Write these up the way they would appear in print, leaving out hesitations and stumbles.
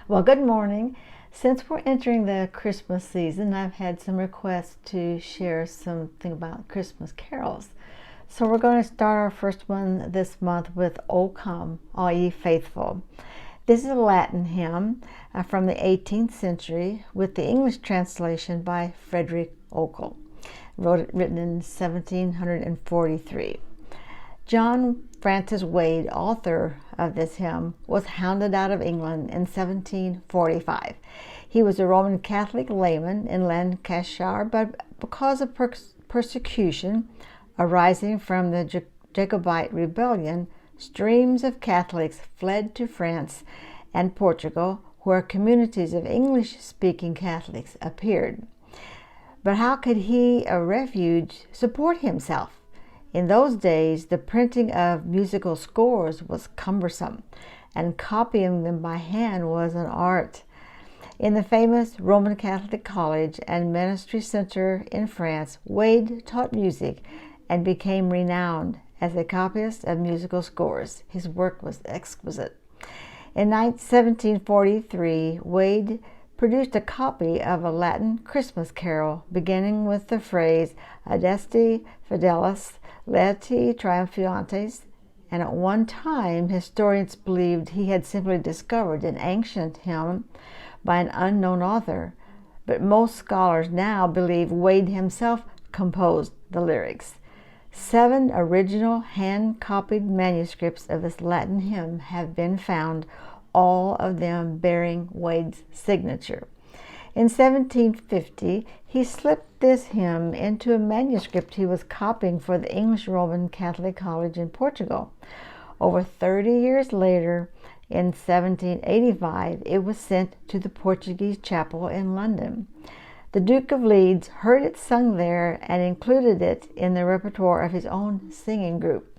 Well, good morning. Since we're entering the Christmas season, I've had some requests to share something about Christmas carols. So we're going to start our first one this month with O Come, All Ye Faithful. This is a Latin hymn from the 18th century with the English translation by Frederick Ockel, written in 1743. John Francis Wade, author of this hymn, was hounded out of England in 1745. He was a Roman Catholic layman in Lancashire, but because of persecution arising from the Jacobite rebellion, streams of Catholics fled to France and Portugal, where communities of English-speaking Catholics appeared. But how could he, a refuge, support himself? In those days, the printing of musical scores was cumbersome, and copying them by hand was an art. In the famous Roman Catholic College and Ministry Center in France, Wade taught music and became renowned as a copyist of musical scores. His work was exquisite. In 1743, Wade produced a copy of a Latin Christmas carol beginning with the phrase Adeste Fidelis Laeti Triumphantes, and at one time historians believed he had simply discovered an ancient hymn by an unknown author, but most scholars now believe Wade himself composed the lyrics. 7 original hand-copied manuscripts of this Latin hymn have been found, all of them bearing Wade's signature. In 1750, he slipped this hymn into a manuscript he was copying for the English Roman Catholic College in Portugal. Over 30 years later, in 1785, it was sent to the Portuguese chapel in London. The Duke of Leeds heard it sung there and included it in the repertoire of his own singing group.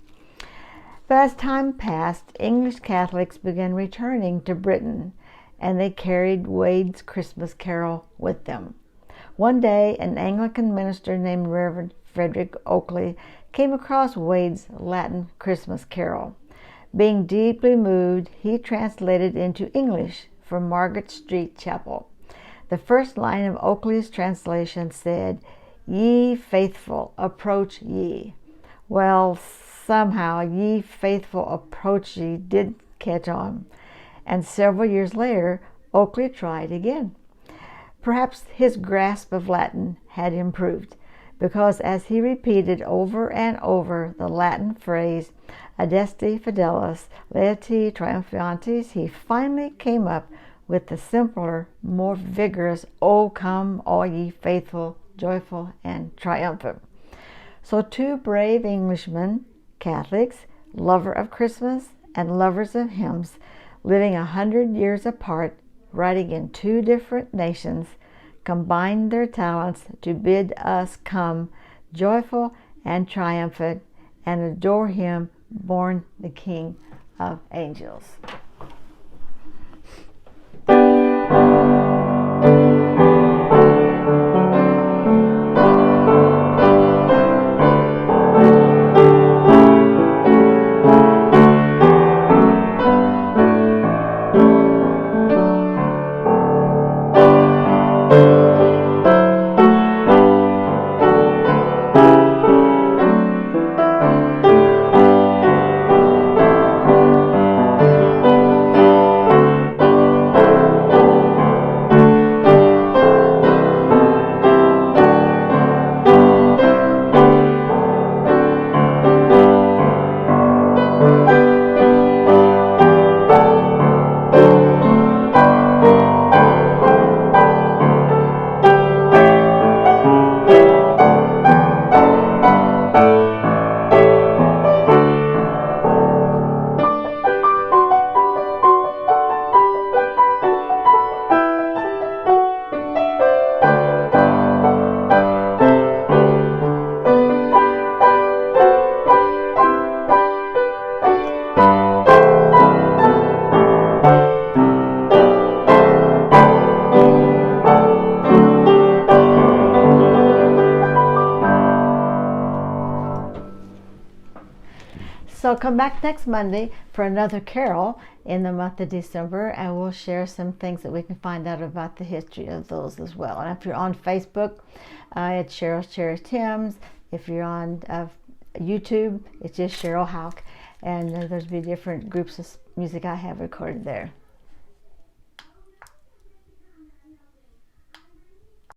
But as time passed, English Catholics began returning to Britain, and they carried Wade's Christmas carol with them. One day, an Anglican minister named Reverend Frederick Oakley came across Wade's Latin Christmas carol. Being deeply moved, he translated into English for Margaret Street Chapel. The first line of Oakley's translation said, "Ye faithful, approach ye." Well, somehow, "Ye faithful, approach ye" did catch on, and several years later, Oakley tried again. Perhaps his grasp of Latin had improved, because as he repeated over and over the Latin phrase Adeste Fidelis Laeti Triumphantes, he finally came up with the simpler, more vigorous "O come, all ye faithful, joyful and triumphant." So 2 brave Englishmen, Catholics, lover of Christmas and lovers of hymns, living 100 years apart, writing in 2 different nations, combined their talents to bid us come, joyful and triumphant, and adore him, born the King of Angels. So come back next Monday for another carol in the month of December, and we'll share some things that we can find out about the history of those as well. And if you're on Facebook, it's Cheryl's Cherished Hymns. If you're on YouTube, it's just Cheryl Houck, and there's be different groups of music I have recorded there.